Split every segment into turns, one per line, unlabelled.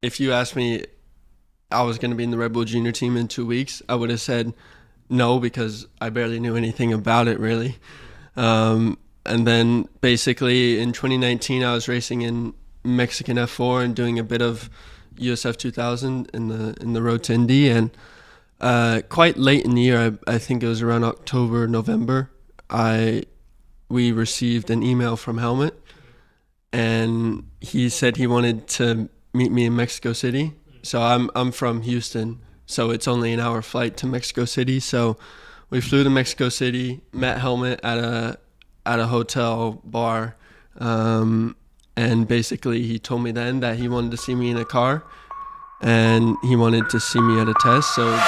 if you asked me I was going to be in the Red Bull Junior team in 2 weeks, I would have said no because I barely knew anything about it really. And then basically in 2019, I was racing in Mexican F4 and doing a bit of USF 2000 in the road to Indy. And quite late in the year, I think it was around October, November, we received an email from Helmut, and he said he wanted to meet me in Mexico City. So I'm from Houston, so it's only an hour flight to Mexico City. So we flew to Mexico City, met Helmut at a hotel bar, and basically he told me then that he wanted to see me in a car, and he wanted to see me at a test. So.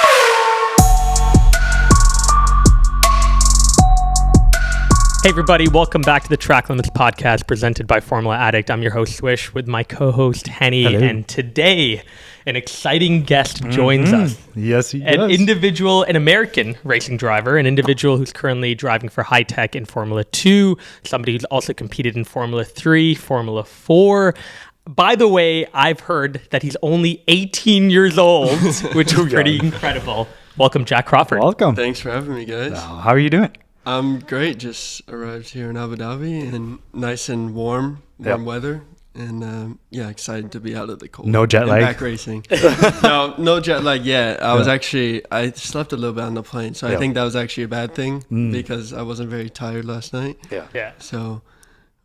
Hey everybody, welcome back to the Track Limits podcast presented by Formula Addict. I'm your host Swish with my co-host Henny. Hello. And today an exciting guest joins us.
Yes, he does.
An individual, an American racing driver, an individual who's currently driving for High Tech in Formula 2, somebody who's also competed in Formula 3, Formula 4. By the way, I've heard that he's only 18 years old, which is pretty incredible. Welcome, Jak Crawford.
Welcome.
Thanks for having me, guys.
How are you doing?
I'm great. Just arrived here in Abu Dhabi and nice and warm weather. And excited to be out of the cold.
No jet lag?
Back racing. No jet lag yet. I slept a little bit on the plane. So I think that was actually a bad thing because I wasn't very tired last night.
Yeah.
So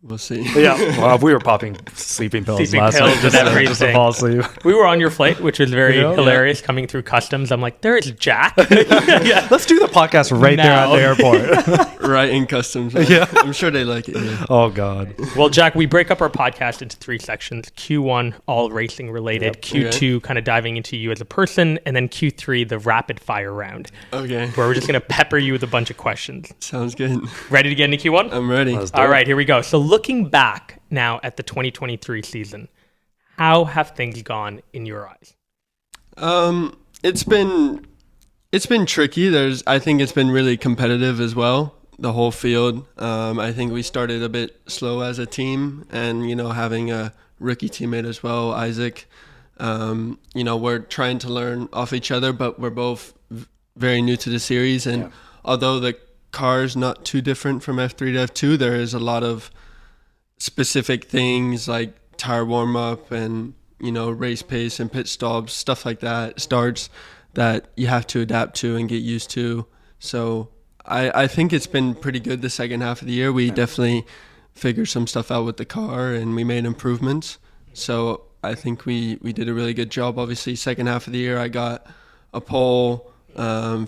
we'll see.
Yeah. Well, we were popping sleeping pills last night just to fall asleep.
We were on your flight, which was very hilarious, coming through customs. I'm like, there is Jak.
Let's do the podcast right there at the airport.
Right in customs. Right?
Yeah.
I'm sure they like it. Yeah.
Oh, God.
Well, Jak, we break up our podcast into three sections. Q1, all racing related. Q2, kind of diving into you as a person. And then Q3, the rapid fire round.
Okay.
Where we're just going to pepper you with a bunch of questions.
Sounds good.
Ready to get into Q1?
I'm ready.
All right, here we go. So looking back now at the 2023 season, how have things gone in your eyes?
It's been tricky. I think it's been really competitive as well, the whole field. I think we started a bit slow as a team, and having a rookie teammate as well, Isaac. We're trying to learn off each other, but we're both very new to the series, and although the car's not too different from F3 to F2, there is a lot of specific things like tire warm up and race pace and pit stops, stuff like that, starts that you have to adapt to and get used to. So I think it's been pretty good the second half of the year. We definitely figured some stuff out with the car and we made improvements. So I think we did a really good job. Obviously, second half of the year I got a pole,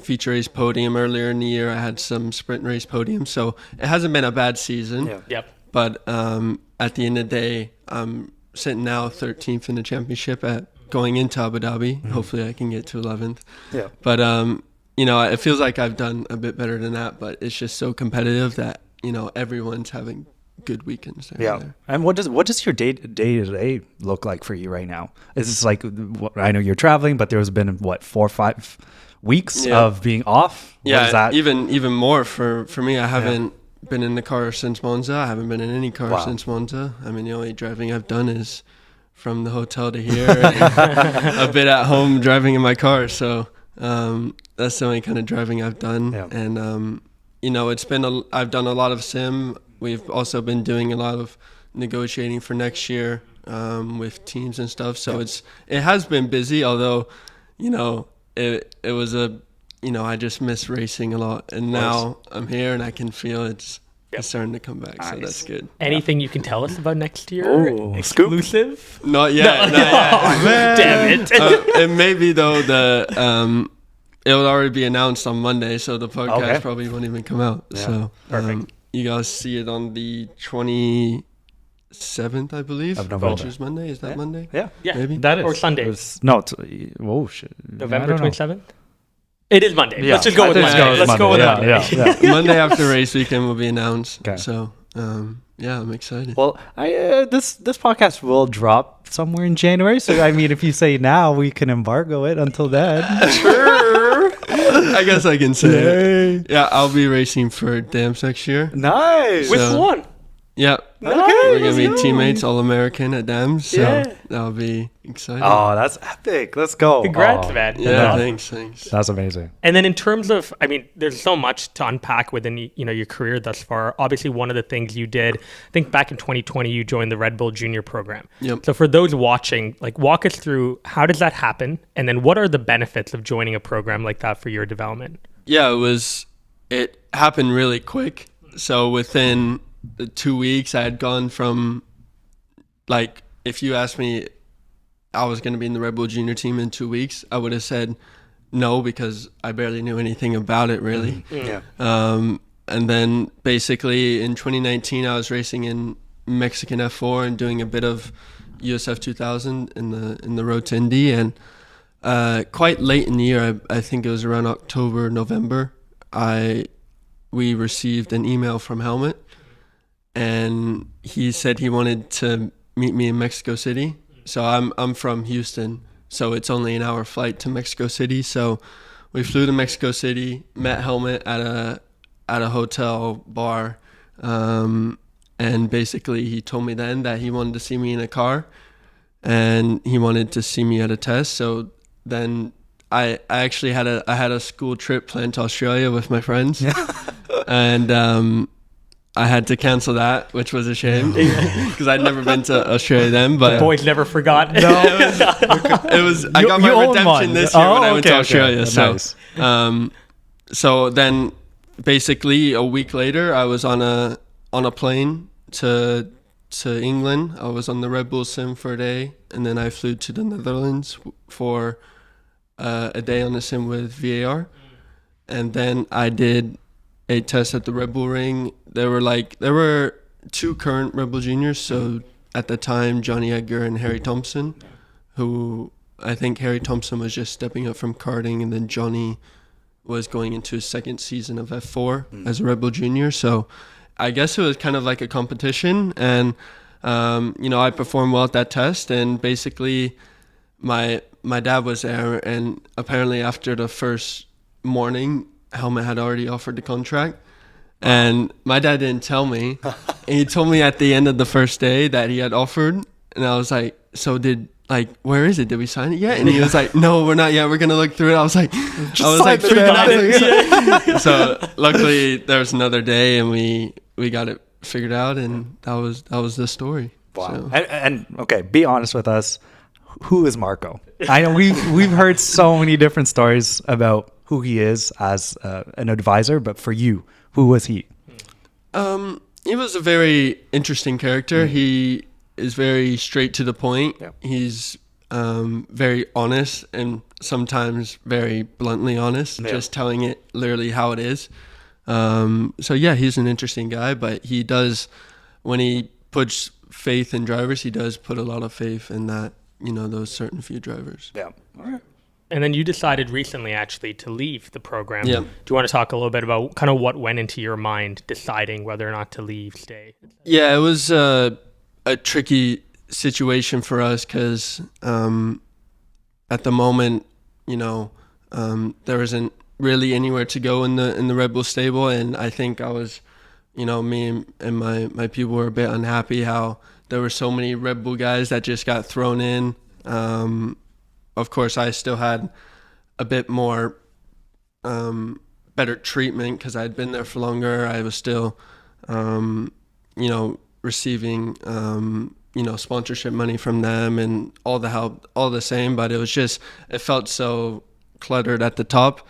feature race podium. Earlier in the year I had some sprint race podiums. So it hasn't been a bad season.
Yep.
But at the end of the day, I'm sitting now 13th in the championship going into Abu Dhabi. Mm-hmm. Hopefully I can get to 11th. Yeah. But, it feels like I've done a bit better than that, but it's just so competitive that, everyone's having good weekends there.
Yeah. And what does your day-to-day look like for you right now? Is this like, I know you're traveling, but there's been, 4 or 5 weeks of being off?
What is that? Even more for me. I haven't been in the car since Monza. I haven't been in any car since Monza. I mean, the only driving I've done is from the hotel to here and a bit at home driving in my car. So that's the only kind of driving I've done. Yeah. And, I've done a lot of sim. We've also been doing a lot of negotiating for next year with teams and stuff. So it has been busy, although, it was I just miss racing a lot, and now I'm here and I can feel it's starting to come back. Nice. So that's good.
Anything you can tell us about next year? Oh, exclusive?
Not yet.
Damn it!
It may be though. It will already be announced on Monday, so the podcast probably won't even come out. Yeah. So perfect. You guys see it on the 27th, I believe, of November. Which is Monday. Is that Monday?
Yeah.
Maybe
that is or Sunday. November 27th. It is Monday. Yeah. Let's just go with Monday. Let's go with Monday.
Yeah. Monday after race weekend will be announced. Okay. So, I'm excited.
Well, this podcast will drop somewhere in January. So, I mean, if you say now, we can embargo it until then.
Sure. I guess I can say it. Yeah, I'll be racing for Dams next year.
Nice.
Which one?
Yeah. We're going to be teammates, All-American at DAMS. So
Yeah.
that'll be exciting.
Oh, that's epic. Let's go.
Congrats,
Oh,
man.
yeah,
That's
thanks.
That's amazing.
And then in terms of, I mean, there's so much to unpack within, your career thus far. Obviously, one of the things you did, I think back in 2020, you joined the Red Bull Junior program.
Yep.
So for those watching, like walk us through how does that happen? And then what are the benefits of joining a program like that for your development?
Yeah, it happened really quick. So within the 2 weeks, I had gone from, like, if you asked me I was going to be in the Red Bull Junior team in 2 weeks, I would have said no because I barely knew anything about it, really.
Yeah.
And then basically in 2019, I was racing in Mexican F4 and doing a bit of USF 2000 in the Road to Indy. And quite late in the year, I think it was around October, November, we received an email from Helmut, and he said he wanted to meet me in Mexico City. So I'm from Houston, so it's only an hour flight to Mexico City. So we flew to Mexico City, met Helmut at a hotel bar, and basically he told me then that he wanted to see me in a car, and he wanted to see me at a test. So then I actually had a school trip planned to Australia with my friends, and I had to cancel that, which was a shame because I'd never been to Australia then. But
Boys never forgot.
it was. I got my redemption this year when I went to Australia. So,
Nice.
So then basically a week later, I was on a plane to England. I was on the Red Bull Sim for a day, and then I flew to the Netherlands for a day on the sim with VAR, and then I did a test at the Red Bull Ring. There were two current Red Bull juniors. So at the time, Johnny Edgar and Harry Thompson, who I think Harry Thompson was just stepping up from karting, and then Johnny was going into his second season of F4 as a Red Bull junior. So I guess it was kind of like a competition, and I performed well at that test, and basically my dad was there, and apparently after the first morning, Helmut had already offered the contract, and my dad didn't tell me. And he told me at the end of the first day that he had offered, and I was like, so where is it? Did we sign it yet? And he was like, no, we're not yet. We're gonna look through it. I was like, freaking out. So luckily there was another day, and we got it figured out, and that was the story.
Wow.
So.
And okay, be honest with us. Who is Marko? I know we've heard so many different stories about who he is as an advisor, but for you, who was he?
He was a very interesting character. He is very straight to the point.
Yep.
He's very honest, and sometimes very bluntly honest, just telling it literally how it is. So yeah, he's an interesting guy, but he does, when he puts faith in drivers, he does put a lot of faith in that, those certain few drivers.
Yeah. All right.
And then you decided recently, actually, to leave the program.
Yeah.
Do you want to talk a little bit about kind of what went into your mind deciding whether or not to leave, stay?
Yeah, it was a tricky situation for us because at the moment, there isn't really anywhere to go in the Red Bull stable, and I think I was, me and my people were a bit unhappy how there were so many Red Bull guys that just got thrown in. Of course, I still had a bit more better treatment because I'd been there for longer. I was still, receiving, sponsorship money from them and all the help, all the same. But it felt so cluttered at the top.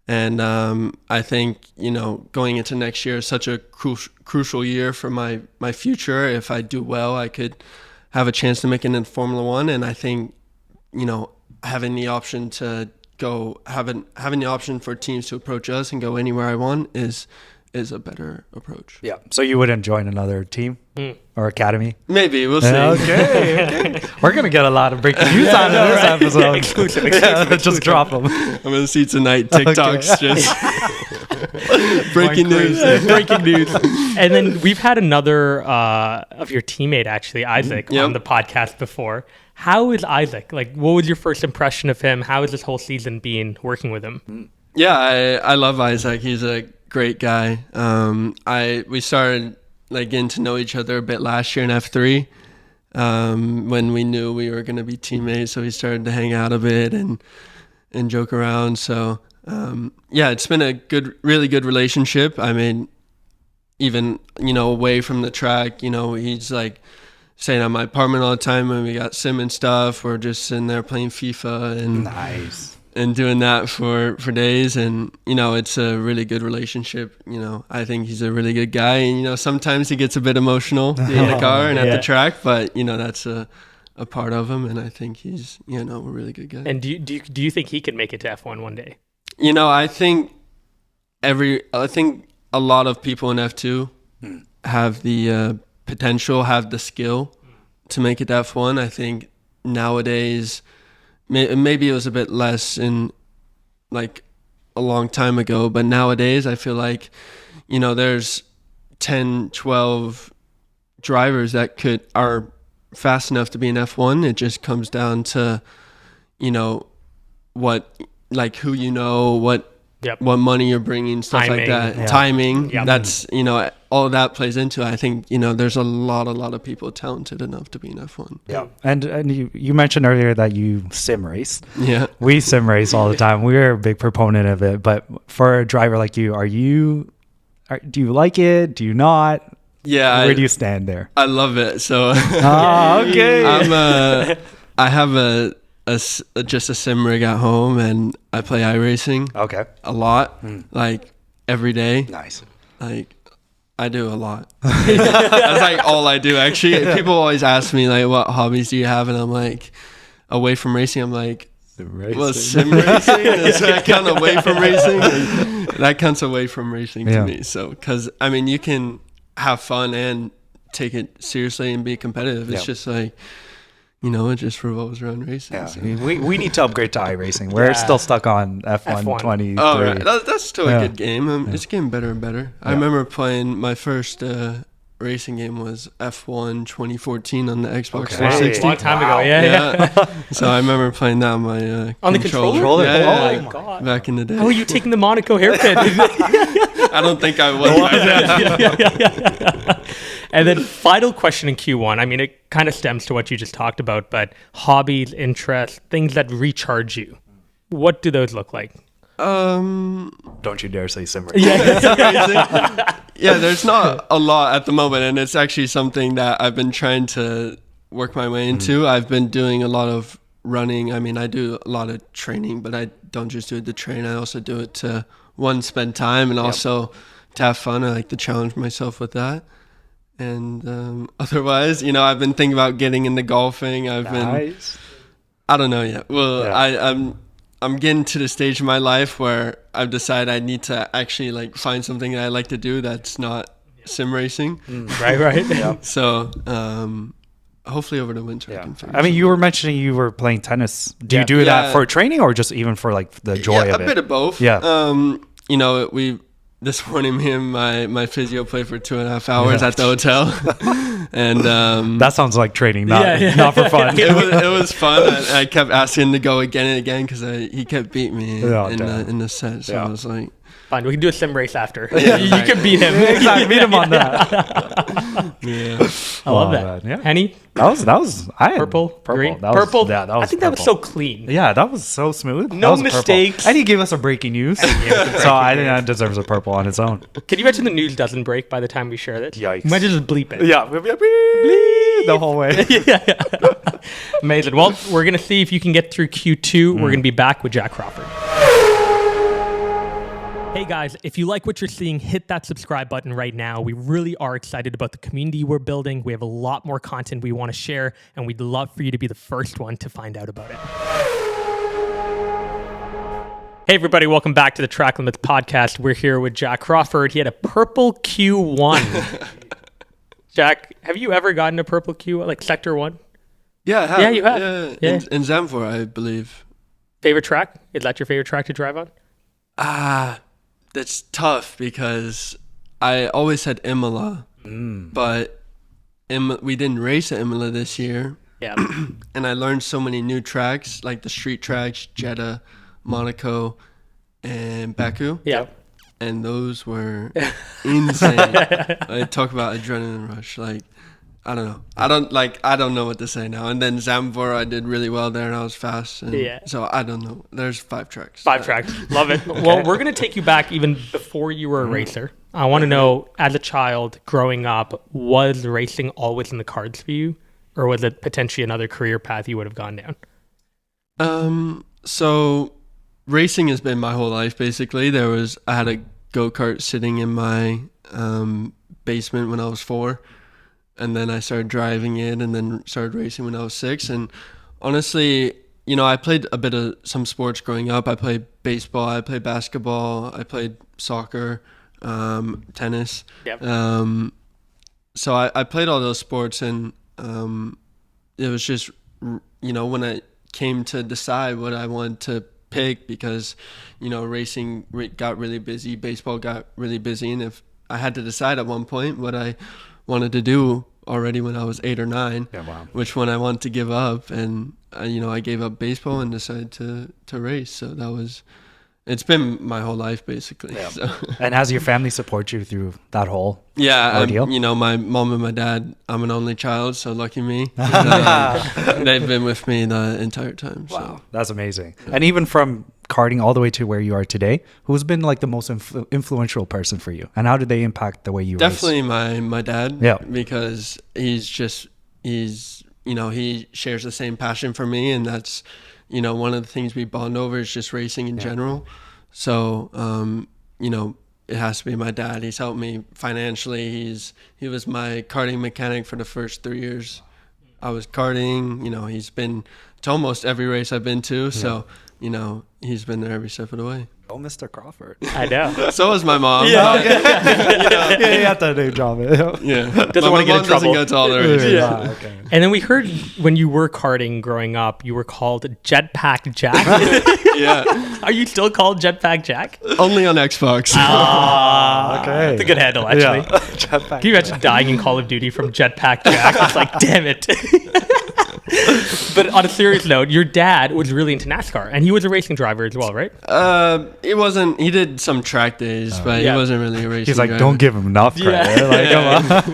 And I think, going into next year is such a crucial year for my future. If I do well, I could have a chance to make it in Formula One. And I think, having the option to go, having the option for teams to approach us and go anywhere I want is a better approach.
Yeah. So you wouldn't join another team or academy?
Maybe, we'll see.
Okay. We're going to get a lot of breaking news out of this episode.
Yeah, exclusive.
Just drop them.
I'm going to see tonight TikToks just breaking news.
Breaking news. And then we've had another of your teammate, actually, Isaac, on the podcast before. How is Isaac? Like, what was your first impression of him? How has this whole season been working with him?
Yeah, I love Isaac. He's a great guy. We started like getting to know each other a bit last year in F3, when we knew we were going to be teammates. So we started to hang out a bit and joke around. So it's been a really good relationship. I mean, even, away from the track, he's like staying at my apartment all the time when we got sim and stuff. We're just sitting there playing FIFA and doing that for days. And, it's a really good relationship. I think he's a really good guy. And, sometimes he gets a bit emotional in the car and at the track, but, that's a part of him. And I think he's, a really good guy.
And do you think he can make it to F1 one day?
I think a lot of people in F2 have the potential, have the skill to make it to F1. I think nowadays, maybe it was a bit less in like a long time ago, but nowadays I feel like, there's 10, 12 drivers that are fast enough to be in F1. It just comes down to, what money you're bringing, stuff like that. Timing. Yep. That's, all of that plays into it. I think, there's a lot of people talented enough to be in F1.
Yeah. And you mentioned earlier that you sim race.
Yeah.
We sim race all the time. We're a big proponent of it. But for a driver like you, do you like it? Do you not?
Yeah.
Where do you stand there?
I love it. So
okay.
I have just a sim rig at home, and I play iRacing.
Okay.
A lot, like every day.
Nice.
Like I do a lot. That's like all I do. Actually, people always ask me like, "What hobbies do you have?" And I'm like, away from racing, I'm like, sim racing. Is that count away from racing? And that counts away from racing to me. So, because I mean, you can have fun and take it seriously and be competitive. It's just like, it just revolves around racing.
Yeah,
so.
we need to upgrade to iRacing. We're still stuck on F1 23.
Oh, right. That's still a good game. It's getting better and better. I remember playing my first racing game was F1 2014 on the Xbox 360.
A long time ago, yeah.
So I remember playing that on my
on the controller?
Yeah,
oh my God.
Back in the day.
Oh, you taking the Monaco hairpin?
I don't think I was.
And then final question in Q1. I mean, it kind of stems to what you just talked about, but hobbies, interests, things that recharge you. What do those look like?
Don't you dare say sim racing.
Yeah, there's not a lot at the moment, and it's actually something that I've been trying to work my way into. I've been doing a lot of running. I mean, I do a lot of training, but I don't just do it to train. I also do it to, one, spend time, and also to have fun. I like to challenge myself with that. And otherwise, I've been thinking about getting into golfing. I don't know yet. Well, I'm getting to the stage in my life where I've decided I need to actually like find something that I like to do that's not sim racing.
Right.
Yeah.
So hopefully over the winter I can figure
I mean, you were mentioning you were playing tennis. Do you do that for training or just even for like the joy of it?
A bit of both.
Yeah.
This morning, me and my physio played for 2.5 hours at the hotel, and
that sounds like training, not for fun.
It was fun. I kept asking him to go again and again because he kept beating me in the set. So I was like,
fine, we can do a sim race after. You can beat him.
Exactly, beat him on that.
I love that.
Yeah.
Henny?
That was
purple, green, purple.
Yeah, that was.
I think that was so clean.
Yeah, that was so smooth.
No mistakes.
Purple. And he gave us a breaking news, so I think that deserves a purple on its own.
Can you imagine the news doesn't break by the time we share it?
Yikes!
You might just bleep it.
Yeah, bleep the whole way.
Yeah. Amazing. Well, we're gonna see if you can get through Q2. We're gonna be back with Jak Crawford. Hey guys, if you like what you're seeing, hit that subscribe button right now. We really are excited about the community we're building. We have a lot more content we want to share, and we'd love for you to be the first one to find out about it. Hey everybody, welcome back to the Track Limits podcast. We're here with Jak Crawford. He had a purple Q1. Jak, have you ever gotten a purple Q1, like Sector 1?
Yeah, I have.
Yeah, you have.
Yeah. In Zandvoort, I believe.
Favorite track? Is that your favorite track to drive on?
That's tough because I always said Imola, but we didn't race at Imola this year.
Yeah.
And I learned so many new tracks, like the street tracks, Jeddah, Monaco, and Baku.
Yeah.
and those were insane. I talk about adrenaline rush. Like, I don't know. I don't know what to say now. And then Zandvoort, I did really well there, and I was fast. And so I don't know. There's 5 tracks.
5 tracks. Love it. Well, we're going to take you back even before you were a racer. I want to know, as a child growing up, was racing always in the cards for you? Or was it potentially another career path you would have gone down?
So racing has been my whole life, basically. I had a go-kart sitting in my basement when I was 4. And then I started driving it and then started racing when I was 6. And honestly, I played a bit of some sports growing up. I played baseball, I played basketball, I played soccer, tennis.
Yep.
So I played all those sports, and it was just, when I came to decide what I wanted to pick, because, racing got really busy, baseball got really busy. And if I had to decide at one point what I wanted to do already when I was 8 or 9, which one I wanted to give up, and I gave up baseball and decided to race. So it's been my whole life, basically.
Yeah.
So.
And has your family support you through that whole ordeal?
My mom and my dad, I'm an only child, so lucky me. They've been with me the entire time.
Wow,
So.
that's amazing. And even from karting all the way to where you are today, who's been like the most influential person for you, and how did they impact the way you
Definitely
race?
my dad.
Yeah,
because he shares the same passion for me, and that's one of the things we bond over is just racing in general. So it has to be my dad. He's helped me financially. He was my karting mechanic for the first 3 years I was karting. He's been to almost every race I've been to. So he's been there every step of the way.
Oh, Mr. Crawford.
I know.
So was my mom.
You have to do job.
Doesn't want to get in trouble.
Doesn't go to all the races.
Okay.
And then we heard when you were karting growing up, you were called Jetpack Jack.
Yeah.
Are you still called Jetpack Jack?
Only on Xbox.
Okay.
That's a good handle, actually.
Jetpack.
Can you imagine dying in Call of Duty from Jetpack Jack? It's like, damn it. But on a serious note, your dad was really into NASCAR, and he was a racing driver as well, right?
It wasn't. He did some track days, but he wasn't really a racing.
He's like,
driver.
don't give him enough credit. Come on.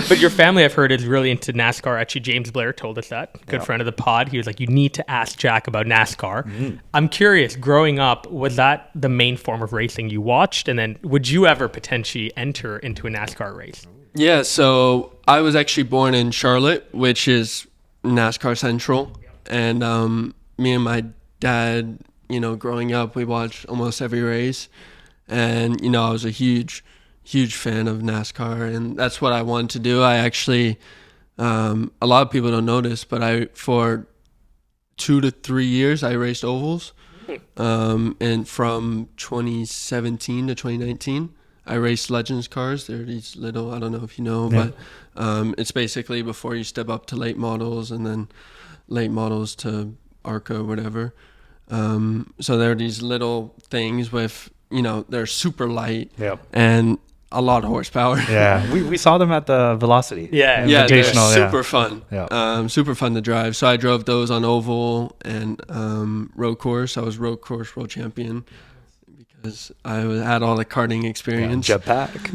But your family, I've heard, is really into NASCAR. Actually, James Blair told us that. Good friend of the pod. He was like, you need to ask Jack about NASCAR. Mm-hmm. I'm curious, growing up, was that the main form of racing you watched? And then would you ever potentially enter into a NASCAR race?
Yeah, so I was actually born in Charlotte, which is NASCAR Central. And me and my dad, growing up, we watched almost every race. And, I was a huge fan of NASCAR. And that's what I wanted to do. I actually, a lot of people don't know this, but for 2 to 3 years, I raced ovals. And from 2017 to 2019, I raced Legends cars. They're these little, I don't know if you know, but it's basically before you step up to late models and then late models to ARCA or whatever. So they're these little things with, they're super light and a lot of horsepower.
Yeah, we saw them at the Velocity.
Yeah,
they're super fun.
Yeah.
Super fun to drive. So I drove those on oval and road course. I was road course world champion because I had all the karting experience.
Jetpack.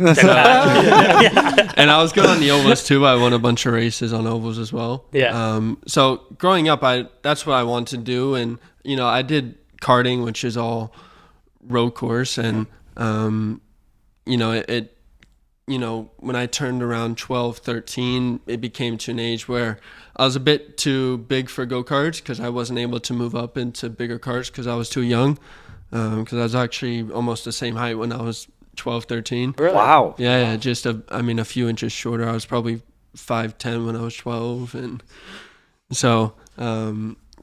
And I was good on the ovals too. I won a bunch of races on ovals as well.
Yeah.
So growing up, that's what I wanted to do. And, I did karting, which is all road course. And, when I turned around 12, 13, it became to an age where I was a bit too big for go-karts because I wasn't able to move up into bigger karts because I was too young. Because I was actually almost the same height when I was 12, 13.
Really?
Wow.
Yeah, just a few inches shorter. I was probably 5'10" when I was 12. And so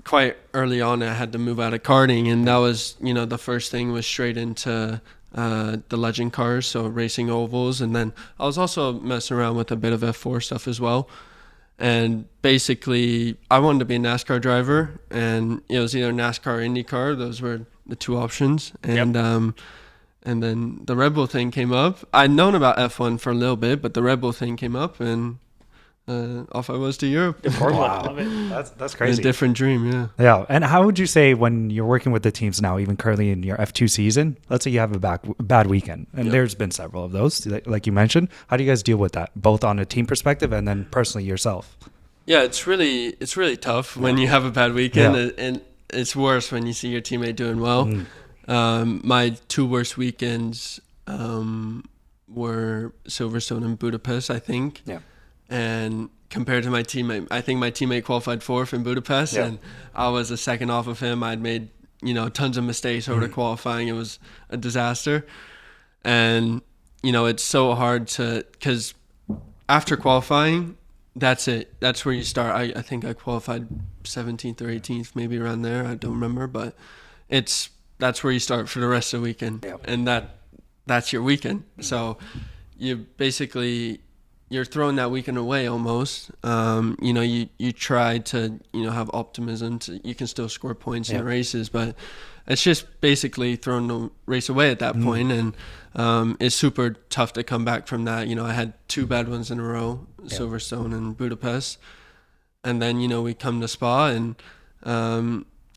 quite early on, I had to move out of karting. And that was, the first thing was straight into the legend cars, so racing ovals. And then I was also messing around with a bit of F4 stuff as well. And basically, I wanted to be a NASCAR driver. And it was either NASCAR or IndyCar. Those were the two options. And and then the Red Bull thing came up. I'd known about F1 for a little bit, but the Red Bull thing came up, and off I was to Europe.
Formula, love it.
That's
A
crazy.
different dream, yeah.
Yeah. And how would you say when you're working with the teams now, even currently in your F2 season, let's say you have a bad weekend, and there's been several of those, like you mentioned. How do you guys deal with that, both on a team perspective and then personally yourself?
Yeah, it's really tough when you have a bad weekend, and it's worse when you see your teammate doing well. My 2 worst weekends were Silverstone and Budapest, I think.
Yeah.
And compared to my teammate, I think my teammate qualified 4th in Budapest, and I was a second off of him. I'd made, tons of mistakes over the qualifying. It was a disaster. And, it's so hard because after qualifying, that's it. That's where you start. I think I qualified 17th or 18th, maybe around there. I don't remember, but that's where you start for the rest of the weekend.
Yeah.
And that's your weekend. So you're throwing that weekend away almost. You try to, have optimism. You can still score points in the races, but it's just basically throwing the race away at that point. And it's super tough to come back from that. I had 2 bad ones in a row, Silverstone and Budapest. And then, we come to Spa and,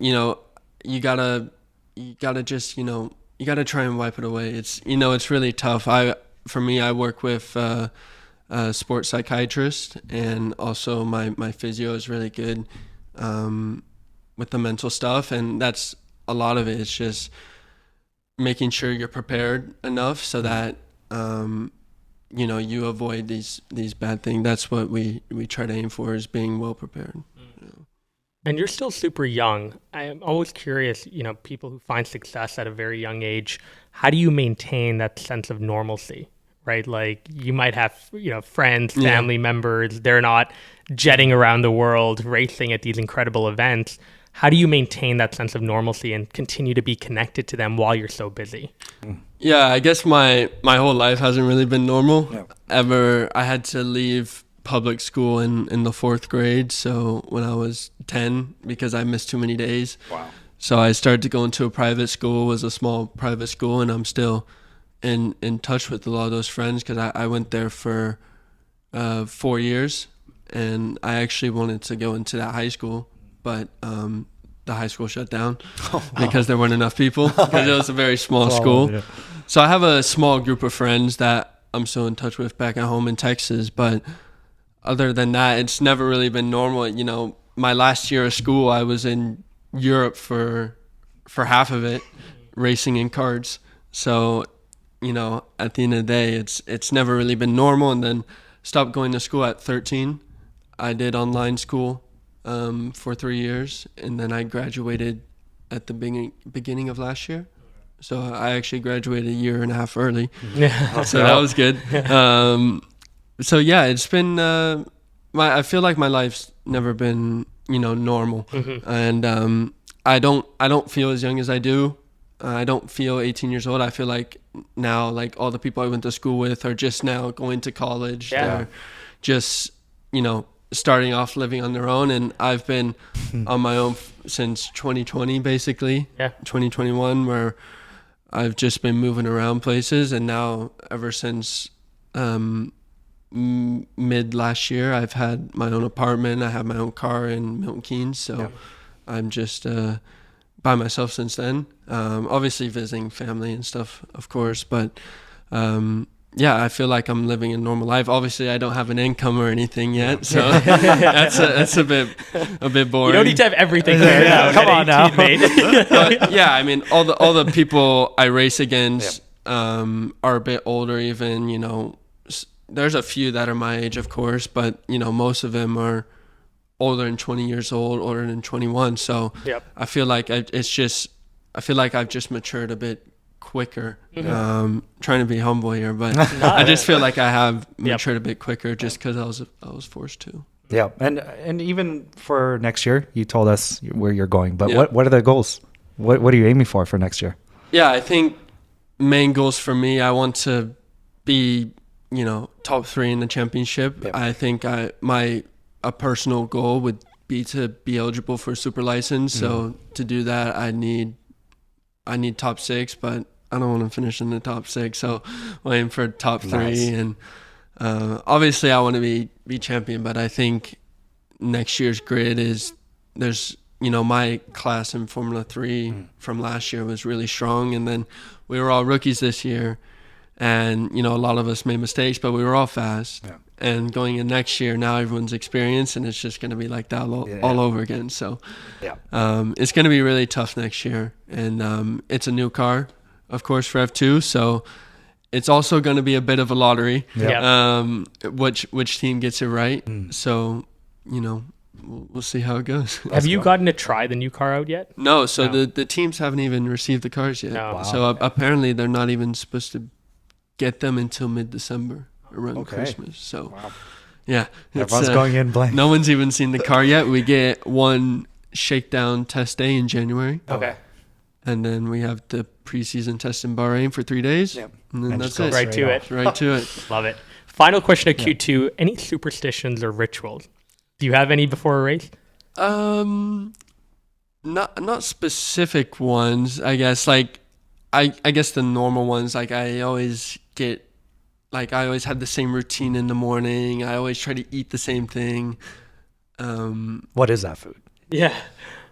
you gotta just, you gotta try and wipe it away. It's, it's really tough. For me, I work with a sports psychiatrist, and also my physio is really good with the mental stuff, and that's a lot of it. It's just making sure you're prepared enough so that you avoid these bad things. That's what we try to aim for, is being well prepared.
And you're still super young. I'm always curious, people who find success at a very young age, how do you maintain that sense of normalcy, right? Like you might have, friends, family members, they're not jetting around the world, racing at these incredible events. How do you maintain that sense of normalcy and continue to be connected to them while you're so busy?
Yeah, I guess my whole life hasn't really been normal. Ever. I had to leave public school in the 4th grade, so when I was 10, because I missed too many days.
Wow.
So I started to go into a private school. It was a small private school, and I'm still in touch with a lot of those friends because I went there for 4 years, and I actually wanted to go into that high school, but the high school shut down because there weren't enough people, because it was a very small school. Yeah. So I have a small group of friends that I'm still in touch with back at home in Texas, but other than that, it's never really been normal. My last year of school, I was in Europe for half of it, racing in karts. So, at the end of the day, it's never really been normal. And then stopped going to school at 13. I did online school for 3 years, and then I graduated at the beginning of last year. So I actually graduated a year and a half early. So that was good. So yeah, it's been I feel like my life's never been normal, and I don't feel as young as I do. I don't feel 18 years old. I feel like now, like all the people I went to school with are just now going to college. They're just starting off living on their own, and I've been on my own since 2020, basically. 2021, where I've just been moving around places, and now ever since mid last year, I've had my own apartment. I have my own car in Milton Keynes, so I'm just by myself since then. Obviously visiting family and stuff, of course, but I feel like I'm living a normal life. Obviously, I don't have an income or anything yet, so that's a bit boring.
You don't need to have everything there now.
Come on now.
But I mean, all the people I race against are a bit older, even. There's a few that are my age, of course, but most of them are older than 20 years old, older than 21. So I feel like I've just matured a bit quicker. Trying to be humble here, but I just feel like I have matured a bit quicker just because I was forced to.
Yeah, and even for next year, you told us where you're going, but what are the goals? What are you aiming for next year? Yeah,
I think main goals for me, I want to be top 3 in the championship. I think a personal goal would be to be eligible for a super license. So to do that, I need top 6, but I don't want to finish in the top 6. So I'm aiming for top 3, and Obviously, I want to be champion, but I think next year's grid there's my class in Formula 3 from last year was really strong, and then we were all rookies this year, and a lot of us made mistakes, but we were all fast. Yeah. And going in next year, now everyone's experienced, and it's just going to be like that all over again. So it's going to be really tough next year, and it's a new car, of course, for F2, so it's also going to be a bit of a lottery. Which team gets it right. So we'll see how it goes.
Have you gotten to try the new car out yet?
No, so the teams haven't even received the cars yet.
No. Wow.
So apparently they're not even supposed to get them until mid-December around Christmas. So yeah,
everyone's going in blank.
No one's even seen the car yet. We get one shakedown test day in January.
Okay.
And then we have the preseason test in Bahrain for 3 days. Yep. And then that's it.
Right to it.
Right to it.
Love it. Final question of Q2. Any superstitions or rituals? Do you have any before a race?
Not specific ones, I guess. Like, I guess the normal ones. Like, I always have the same routine in the morning. I always try to eat the same thing.
What is that food?
Yeah.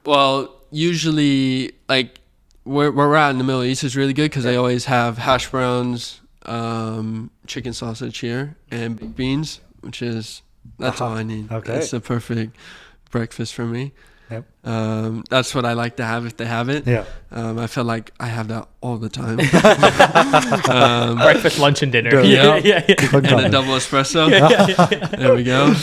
Well, usually, like, where we're at in the Middle East is really good because they always have hash browns, chicken sausage here, and baked beans, that's all I need. Okay. That's the perfect breakfast for me. Yep. That's what I like to have if they have it. Yeah. I feel like I have that all the time.
Breakfast, lunch, and dinner.
Yeah. And a double espresso. There we go.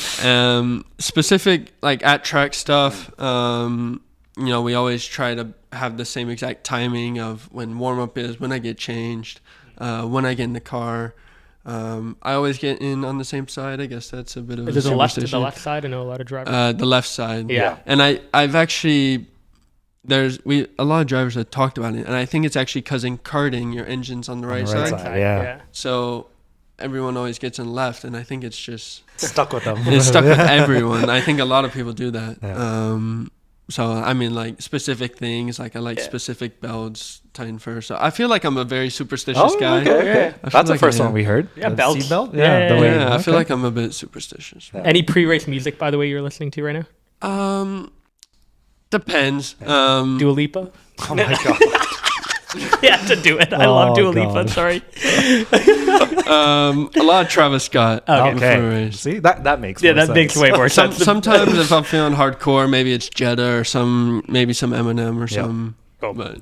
Specific, like at track stuff, we always try to have the same exact timing of when warm up is, when I get changed, when I get in the car. I always get in on the same side. I guess that's a bit of
the left side. I know a lot of drivers.
The left side.
Yeah.
And I've actually a lot of drivers have talked about it, and I think it's actually because in karting your engine's on the right side.
Yeah.
So everyone always gets in left, and I think it's just
stuck with them.
It's stuck with everyone. I think a lot of people do that. Yeah. So, I mean, like, specific things, like, I like specific belts tightened first. So, I feel like I'm a very superstitious guy.
Okay. That's the first one we heard.
Yeah, belts.
Seatbelt?
Yeah, I feel like I'm a bit superstitious.
Yeah. Any pre-race music, by the way, you're listening to right
now? Depends.
Dua Lipa?
Oh, my God.
You have to do it. I love Dua Lipa. Sorry.
A lot of Travis Scott.
Okay. See, that makes more sense.
That makes way more sense.
Sometimes if I'm feeling hardcore, maybe it's Jetta or maybe some Eminem or something.
Cool.
But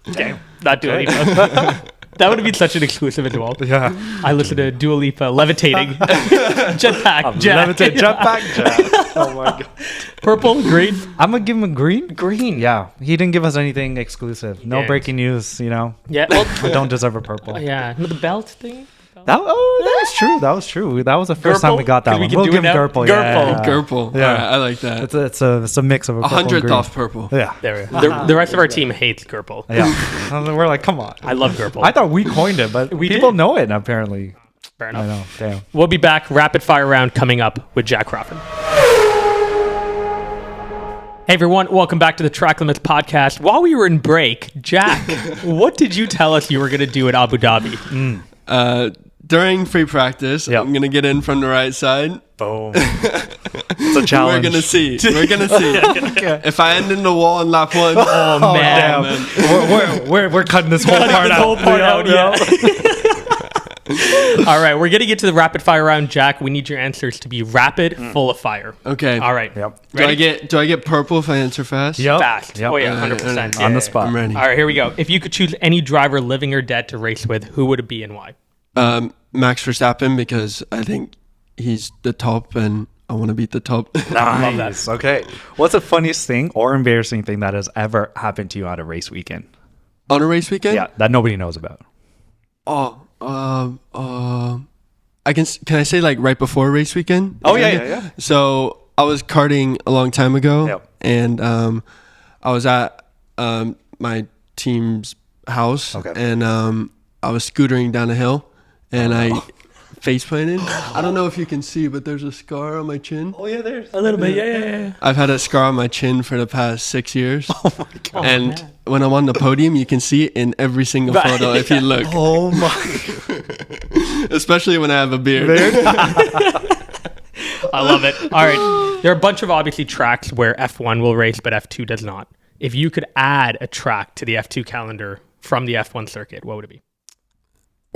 okay. Not Dua Lipa. That would be such an exclusive at Dual.
Yeah.
I listen to Dua Lipa, Levitating, Jetpack Jack.
Jetpack Jack. Oh my God.
Purple, green?
I'm going to give him a green.
Green.
Yeah. He didn't give us anything exclusive. No breaking news,
Yeah.
Well, I don't deserve a purple.
Yeah. The belt thing?
That was true. That was the first time we got that one. We'll give him Gurple.
Gurple. Yeah. Right, I like that.
It's a mix of a
100th off purple.
Yeah.
There we go. The rest of our team hates Gurple.
Yeah. We're like, come on.
I love Gurple.
I thought we coined it, but people know it apparently.
Fair enough.
I know. Damn.
We'll be back. Rapid fire round coming up with Jak Crawford. Hey everyone, welcome back to the Track Limits podcast. While we were in break, Jak, what did you tell us you were going to do at Abu Dhabi?
During free practice, I'm going to get in from the right side.
Boom. It's a challenge.
We're going to see. Okay. If I end in the wall in lap 1,
oh man.
We're cutting this whole part out.
Yeah. All right, we're going to get to the rapid fire round. Jak, we need your answers to be rapid, full of fire.
Okay.
All right.
Yep.
Do I get purple if I answer fast?
Yep.
Fast.
Yep.
Oh yeah, 100%.
On the spot.
I'm ready.
All right, here we go. If you could choose any driver, living or dead, to race with, who would it be and why?
Max Verstappen, because I think he's the top and I want to beat the top.
Nice. Okay. What's the funniest thing or embarrassing thing that has ever happened to you on a race weekend?
On a race weekend?
Yeah, that nobody knows about.
Can I say like right before race weekend?
Oh yeah.
So I was karting a long time ago, and I was at my team's house, and I was scootering down a hill, and I face planted. I don't know if you can see, but there's a scar on my chin.
Oh yeah, there's a little bit. Yeah.
I've had a scar on my chin for the past 6 years.
Oh my God.
And when I'm on the podium, you can see it in every single photo if you look.
Oh my.
Especially when I have a beard.
I love it. All right. There are a bunch of obviously tracks where F1 will race, but F2 does not. If you could add a track to the F2 calendar from the F1 circuit, what would it be?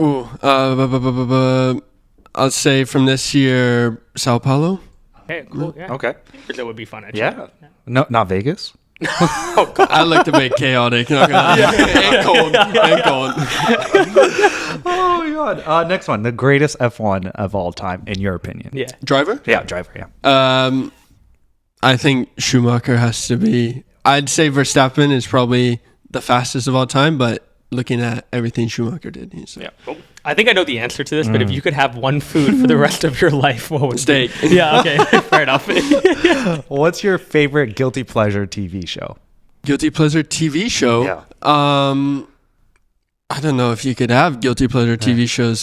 Ooh, I'll say from this year, Sao Paulo.
Okay, cool. Yeah.
Okay.
That would be fun, actually.
Yeah. No, not Vegas.
I like to make chaotic. Not gonna lie. And cold. And cold.
Oh my god. Next one. The greatest F1 of all time, in your opinion.
Yeah.
Driver?
Yeah, driver, yeah.
I think Schumacher has to be. I'd say Verstappen is probably the fastest of all time, but looking at everything Schumacher did, he's
Yeah. Cool. I think I know the answer to this, but if you could have one food for the rest of your life, what would it
steak.
be? Yeah, okay. Fair enough.
What's your favorite guilty pleasure TV show?
Guilty pleasure TV show.
Yeah.
I don't know if you could have guilty pleasure TV shows.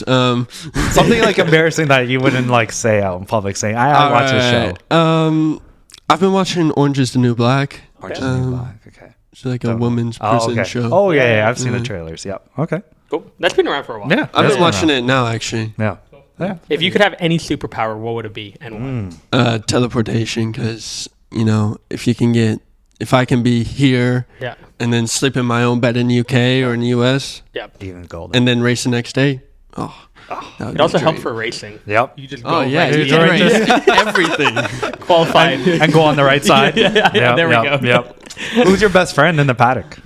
Something like embarrassing that you wouldn't like say out in public, saying, I watch this show.
I've been watching Orange is the New Black.
Orange is the New Black, okay.
It's like a woman's prison show.
Oh, yeah, I've seen the trailers. Yeah. Okay.
Cool. That's been around for a while.
Yeah.
I've been watching it now, actually.
Yeah. Yeah.
If you could have any superpower, what would it be and why?
Teleportation, because, if I can be here
Yeah.
and then sleep in my own bed in the UK or in the US
Yeah.
Even golden.
and then race the next day.
It also helped for racing.
Yep.
You just go
Oh, yeah.
right
You
to
can
the end.
race everything.
Qualified.
And go on the right side.
Yeah, there we go.
Yep. Who's your best friend in the paddock?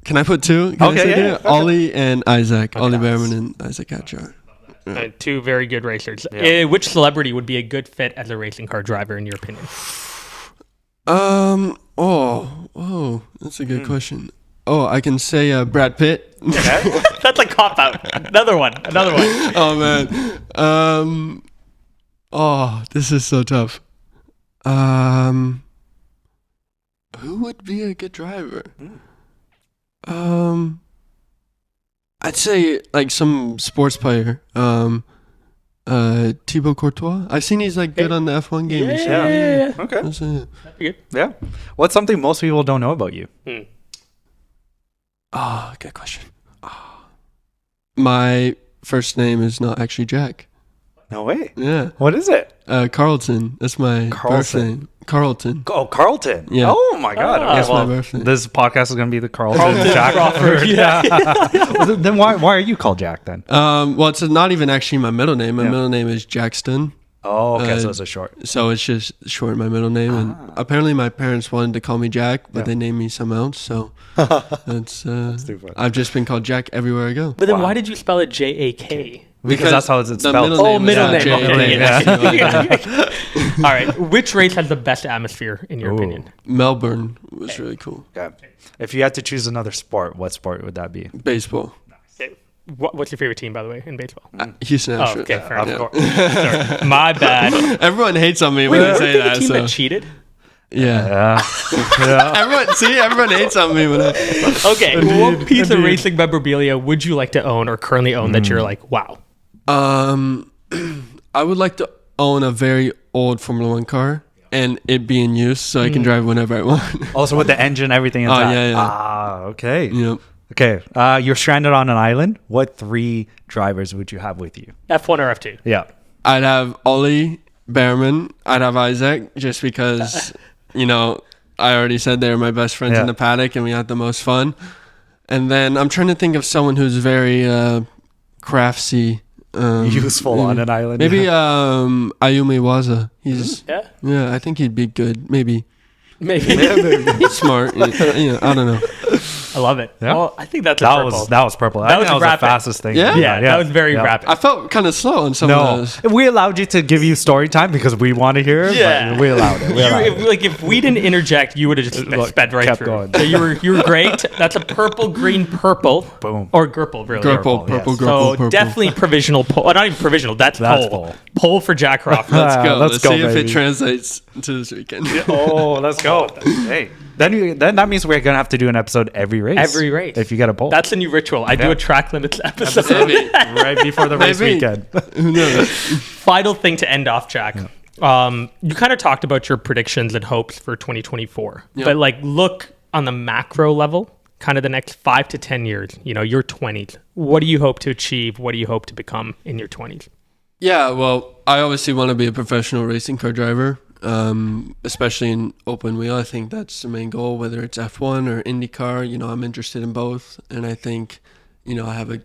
Can I put two? Can I say
yeah.
two? Ollie and Isaac. Ollie Behrman and Isaac Hatchard.
Two very good racers. Which celebrity would be a good fit as a racing car driver, in your opinion?
That's a good question. Oh, I can say Brad Pitt.
That's a cop out. Another one.
Oh man. This is so tough. Who would be a good driver? I'd say like some sports player. Thibaut Courtois. I've seen he's like good on the F1 game.
Yeah.
Okay.
That's it.
That'd be good.
Yeah. What's something most people don't know about you?
Good question. My first name is not actually Jack.
No way.
Yeah.
What is it?
Carlton. That's my birth name. Carlton.
Oh, Carlton.
Yeah.
Oh my God. Okay,
That's
well,
my birth name.
this podcast is going to be the Carlton Jak Crawford. Well, then why are you called Jack then?
Well, it's not even actually my middle name. My middle name is Jackston.
Oh, okay. So it's a short.
So it's just short my middle name. And apparently my parents wanted to call me Jack, but they named me something else. So that's I've just been called Jack everywhere I go.
But then why did you spell it J-A-K?
Because that's how it's
the
spelled.
Middle name.
J-A-K.
All right. Which race has the best atmosphere, in your opinion?
Melbourne was really cool.
Okay. If you had to choose another sport, what sport would that be?
Baseball.
What's your favorite team, by the way, in baseball?
Houston Astros.
Oh, okay, fair
Of
enough.
course.
Sorry. My bad.
Everyone hates on me when they say that.
The team
So.
that cheated?
Yeah.
Yeah.
Everyone hates on me when I.
Okay. What piece of racing memorabilia would you like to own or currently own that you're like, wow?
I would like to own a very old Formula One car and it be in use so I can drive whenever I want.
Also with the engine, everything intact.
yeah.
Okay.
Yep.
Okay. You're stranded on an island. What 3 drivers would you have with you?
F1 or F2?
Yeah.
I'd have Ollie Behrman. I'd have Isaac just because, I already said they were my best friends in the paddock and we had the most fun. And then I'm trying to think of someone who's very craftsy.
Useful on an island.
Maybe Ayumi Waza. He's
Yeah.
I think he'd be good. Maybe
Maybe.
smart. I don't know.
I love it.
Yeah.
Well, I think that's a
That
purple.
was purple.
That was
the
rapid.
fastest thing.
Yeah?
Yeah, that was very rapid.
I felt kind of slow on some of
No,
those.
we allowed you to give you story time because we want to hear it.
Yeah.
But we allowed it.
If we didn't interject, you would have just sped right
kept
through.
going.
So you were great. That's a purple, green, purple.
Boom.
Or Gurple, really.
Purple,
yes.
purple,
So
purple.
definitely provisional poll. Not even provisional. That's
That's
poll.
poll.
Poll for Jak Crawford.
Let's go.
Let's
Let's
go,
see if
baby.
it translates to this weekend.
Oh, let's go. Hey, then that means we're gonna have to do an episode every race.
Every race.
If you get a poll.
That's a new ritual. I do a track limits episode.
Maybe.
right before the race
Maybe.
weekend.
Who knows?
Final thing to end off, Jack. You kind of talked about your predictions and hopes for 2024, but look on the macro level, kind of the next 5 to 10 years, your 20s, what do you hope to achieve? What do you hope to become in your 20s?
Yeah, well, I obviously want to be a professional racing car driver, especially in open wheel. I think that's the main goal, whether it's F1 or IndyCar. I'm interested in both, and I think, I have a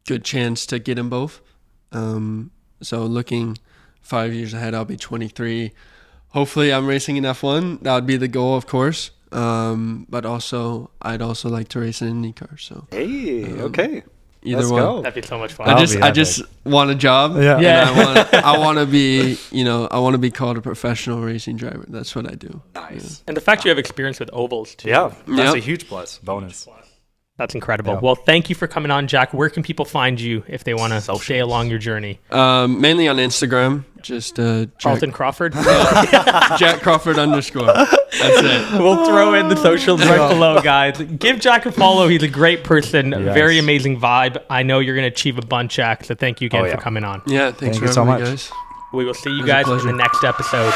good chance to get in both. So looking 5 years ahead, I'll be 23. Hopefully I'm racing in F1. That would be the goal, of course. But also, I'd also like to race in IndyCar. So
okay.
Either
Let's
one.
go.
That'd be so much fun.
I just want a job.
Yeah.
And I want to be, I want to be called a professional racing driver. That's what I do.
Nice.
And the fact you have experience with ovals too.
Yeah, that's
Yep.
a huge plus. Bonus.
That's incredible.
Yeah.
Well, thank you for coming on, Jack. Where can people find you if they want to stay along your journey?
Mainly on Instagram. Just
Carlton Crawford.
Jack Crawford _. That's it.
We'll throw in the socials right below, guys. Give Jack a follow. He's a great person.
Yes.
Very amazing vibe. I know you're going to achieve a bunch, Jack. So thank you again for coming on.
Yeah, thanks
Thank
for
you so
having me,
much.
guys.
We will see you
It was a
guys in
pleasure.
the next episode.